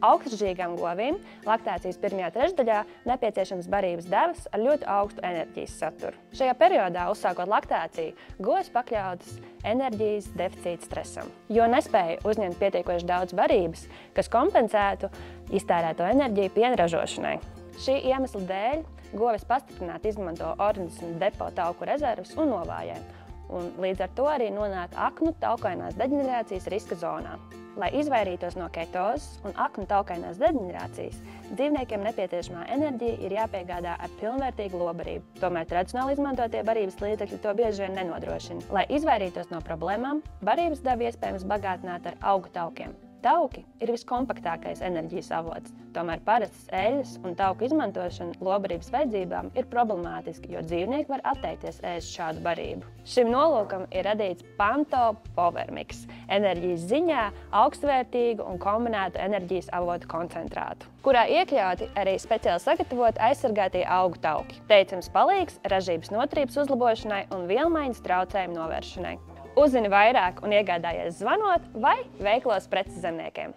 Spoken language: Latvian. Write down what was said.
Augstžīgām govīm laktācijas pirmajā trešdaļā nepieciešams barības devas ar ļoti augstu enerģijas saturu. Šajā periodā, uzsākot laktāciju, govis pakļautas enerģijas deficīta stresam, jo nespēja uzņemt pietiekoši daudz barības, kas kompensētu iztērēto enerģiju piena ražošanai. Šī iemesla dēļ govis pastiprināti izmanto organisma depo tauku rezerves un novājē, un līdz ar to arī nonāk aknu taukainās deģenerācijas riska zonā. Lai izvairītos no ketozes un aknu taukainās deģenerācijas, dzīvniekiem nepieciešamā enerģija ir jāpiegādā ar pilnvērtīgu lobarību. Tomēr tradicionāli izmantotie barības līdzekļi to bieži vien nenodrošina. Lai izvairītos no problēmām, barības devu iespējams bagātināt ar augu taukiem. Tauki ir viskompaktākais enerģijas avots, tomēr parastas eļļas un tauku izmantošana lobarības vajadzībām ir problemātiski, jo dzīvnieki var atteikties ēst šādu barību. Šim nolūkam ir radīts Panto Powermix – enerģijas ziņā augstvērtīgu un kombinētu enerģijas avotu koncentrātu, kurā iekļauti arī speciāli sagatavoti aizsargātie augu tauki. Teicams palīgs ražības noturības uzlabošanai un vielmaiņas traucējumu novēršanai. Uzzini vairāk un iegādājies zvanot vai veiklos preces zemniekiem.